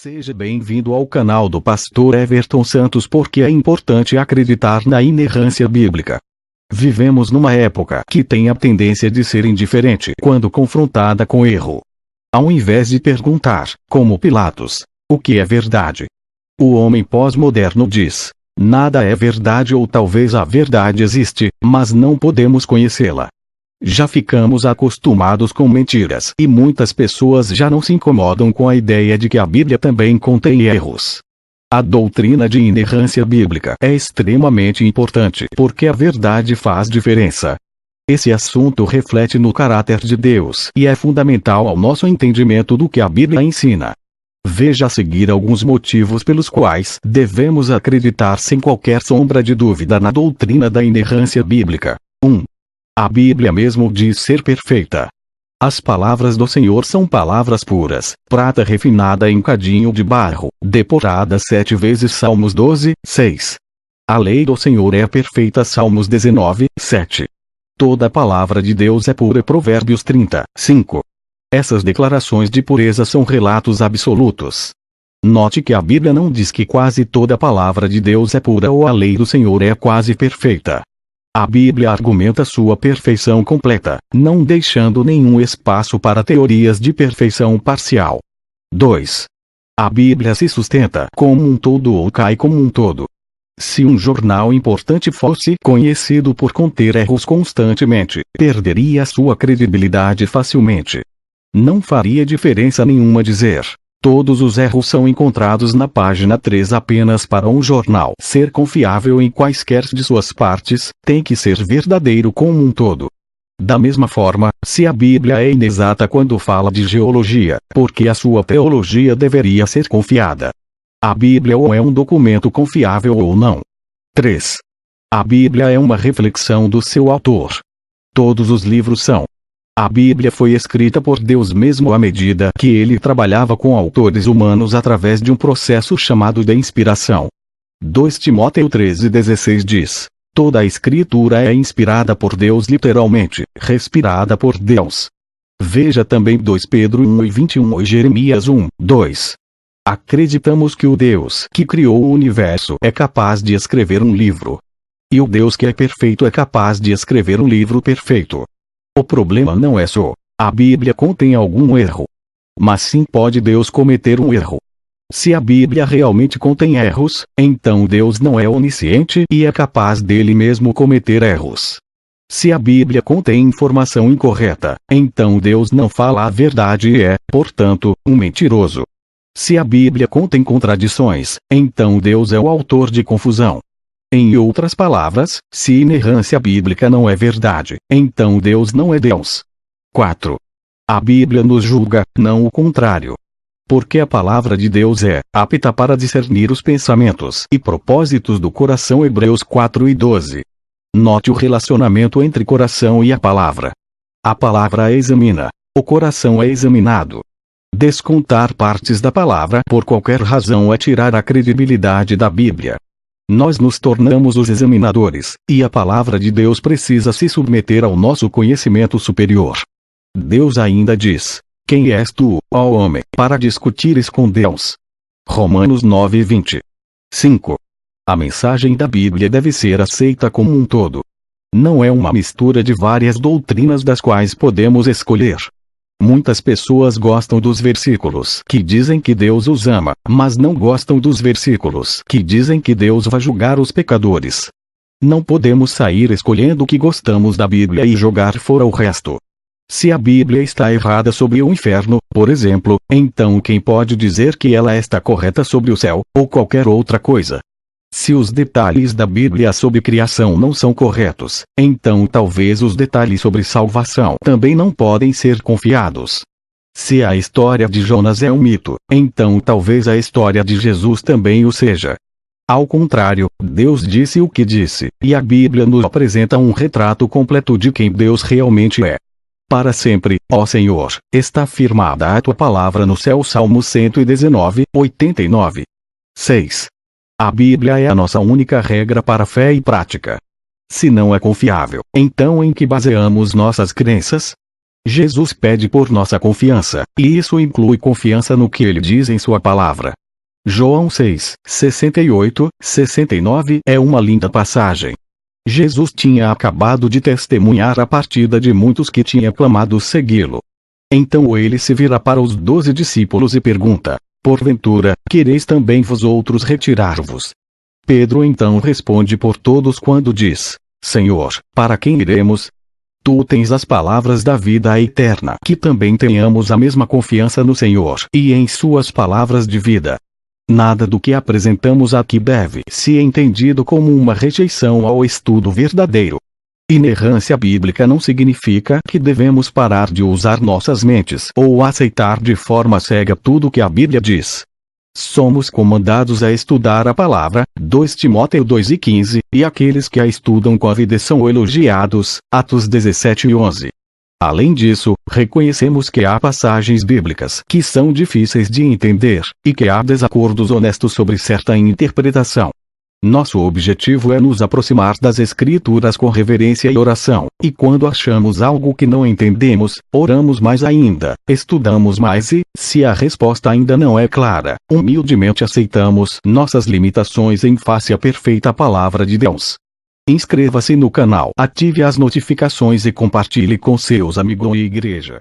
Seja bem-vindo ao canal do Pastor Everton Santos, porque é importante acreditar na inerrância bíblica. Vivemos numa época que tem a tendência de ser indiferente quando confrontada com erro. Ao invés de perguntar, como Pilatos, o que é verdade? O homem pós-moderno diz: nada é verdade, ou talvez a verdade existe, mas não podemos conhecê-la. Já ficamos acostumados com mentiras e muitas pessoas já não se incomodam com a ideia de que a Bíblia também contém erros. A doutrina de inerrância bíblica é extremamente importante porque a verdade faz diferença. Esse assunto reflete no caráter de Deus e é fundamental ao nosso entendimento do que a Bíblia ensina. Veja a seguir alguns motivos pelos quais devemos acreditar sem qualquer sombra de dúvida na doutrina da inerrância bíblica. 1. A Bíblia mesmo diz ser perfeita. As palavras do Senhor são palavras puras, prata refinada em cadinho de barro, depurada 7 vezes. Salmos 12, 6. A lei do Senhor é perfeita. Salmos 19, 7. Toda a palavra de Deus é pura. Provérbios 30, 5. Essas declarações de pureza são relatos absolutos. Note que a Bíblia não diz que quase toda a palavra de Deus é pura ou a lei do Senhor é quase perfeita. A Bíblia argumenta sua perfeição completa, não deixando nenhum espaço para teorias de perfeição parcial. 2. A Bíblia se sustenta como um todo ou cai como um todo. Se um jornal importante fosse conhecido por conter erros constantemente, perderia sua credibilidade facilmente. Não faria diferença nenhuma dizer: todos os erros são encontrados na página 3. Apenas para um jornal ser confiável em quaisquer de suas partes, tem que ser verdadeiro como um todo. Da mesma forma, se a Bíblia é inexata quando fala de geologia, porque a sua teologia deveria ser confiada. A Bíblia ou é um documento confiável ou não. 3. A Bíblia é uma reflexão do seu autor. Todos os livros são. A Bíblia foi escrita por Deus mesmo à medida que ele trabalhava com autores humanos através de um processo chamado de inspiração. 2 Timóteo 13:16 diz: toda a escritura é inspirada por Deus, literalmente, respirada por Deus. Veja também 2 Pedro 1:21 e Jeremias 1:2. Acreditamos que o Deus que criou o universo é capaz de escrever um livro. E o Deus que é perfeito é capaz de escrever um livro perfeito. O problema não é só a Bíblia contém algum erro, mas sim pode Deus cometer um erro. Se a Bíblia realmente contém erros, então Deus não é onisciente e é capaz dele mesmo cometer erros. Se a Bíblia contém informação incorreta, então Deus não fala a verdade e é, portanto, um mentiroso. Se a Bíblia contém contradições, então Deus é o autor de confusão. Em outras palavras, se inerrância bíblica não é verdade, então Deus não é Deus. 4. A Bíblia nos julga, não o contrário. Porque a palavra de Deus é apta para discernir os pensamentos e propósitos do coração. Hebreus 4:12. Note o relacionamento entre coração e a palavra. A palavra examina, o coração é examinado. Descontar partes da palavra por qualquer razão é tirar a credibilidade da Bíblia. Nós nos tornamos os examinadores, e a palavra de Deus precisa se submeter ao nosso conhecimento superior. Deus ainda diz: quem és tu, ó homem, para discutires com Deus? Romanos 9:20. 5. A mensagem da Bíblia deve ser aceita como um todo. Não é uma mistura de várias doutrinas das quais podemos escolher. Muitas pessoas gostam dos versículos que dizem que Deus os ama, mas não gostam dos versículos que dizem que Deus vai julgar os pecadores. Não podemos sair escolhendo o que gostamos da Bíblia e jogar fora o resto. Se a Bíblia está errada sobre o inferno, por exemplo, então quem pode dizer que ela está correta sobre o céu, ou qualquer outra coisa? Se os detalhes da Bíblia sobre criação não são corretos, então talvez os detalhes sobre salvação também não podem ser confiados. Se a história de Jonas é um mito, então talvez a história de Jesus também o seja. Ao contrário, Deus disse o que disse, e a Bíblia nos apresenta um retrato completo de quem Deus realmente é. Para sempre, ó Senhor, está firmada a tua palavra no céu. Salmo 119, 89. 6. A Bíblia é a nossa única regra para fé e prática. Se não é confiável, então em que baseamos nossas crenças? Jesus pede por nossa confiança, e isso inclui confiança no que ele diz em sua palavra. João 6, 68, 69 é uma linda passagem. Jesus tinha acabado de testemunhar a partida de muitos que tinham clamado segui-lo. Então ele se vira para os 12 discípulos e pergunta: porventura, quereis também vós outros retirar-vos? Pedro então responde por todos quando diz: Senhor, para quem iremos? Tu tens as palavras da vida eterna. Que também tenhamos a mesma confiança no Senhor e em suas palavras de vida. Nada do que apresentamos aqui deve ser entendido como uma rejeição ao estudo verdadeiro. Inerrância bíblica não significa que devemos parar de usar nossas mentes ou aceitar de forma cega tudo o que a Bíblia diz. Somos comandados a estudar a palavra, 2 Timóteo 2:15, e aqueles que a estudam com avidez são elogiados, Atos 17:11. Além disso, reconhecemos que há passagens bíblicas que são difíceis de entender, e que há desacordos honestos sobre certa interpretação. Nosso objetivo é nos aproximar das Escrituras com reverência e oração, e quando achamos algo que não entendemos, oramos mais ainda, estudamos mais e, se a resposta ainda não é clara, humildemente aceitamos nossas limitações em face à perfeita palavra de Deus. Inscreva-se no canal, ative as notificações e compartilhe com seus amigos e igreja.